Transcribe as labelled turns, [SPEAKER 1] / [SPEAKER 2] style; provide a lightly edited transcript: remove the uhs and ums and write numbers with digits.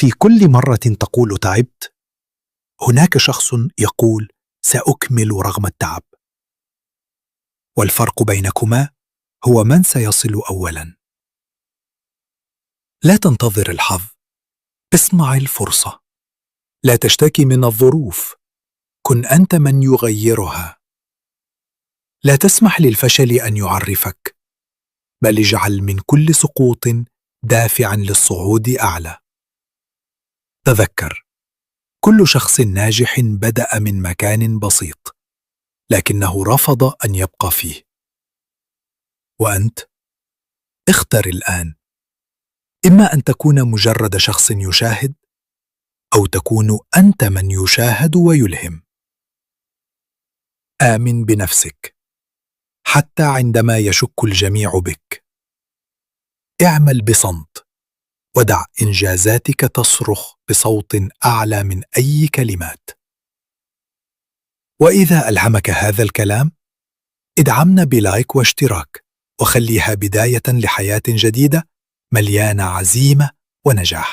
[SPEAKER 1] في كل مرة تقول تعبت، هناك شخص يقول سأكمل رغم التعب، والفرق بينكما هو من سيصل أولاً. لا تنتظر الحظ، اصنع الفرصة. لا تشتكي من الظروف، كن أنت من يغيرها. لا تسمح للفشل أن يعرفك، بل اجعل من كل سقوط دافعاً للصعود أعلى. تذكر، كل شخص ناجح بدأ من مكان بسيط، لكنه رفض أن يبقى فيه. وأنت؟ اختر الآن، إما أن تكون مجرد شخص يشاهد، أو تكون أنت من يشاهد ويلهم. آمن بنفسك حتى عندما يشك الجميع بك. اعمل بصمت، ودع إنجازاتك تصرخ بصوت أعلى من أي كلمات. وإذا ألهمك هذا الكلام، ادعمنا بلايك واشتراك، وخليها بداية لحياة جديدة مليانة عزيمة ونجاح.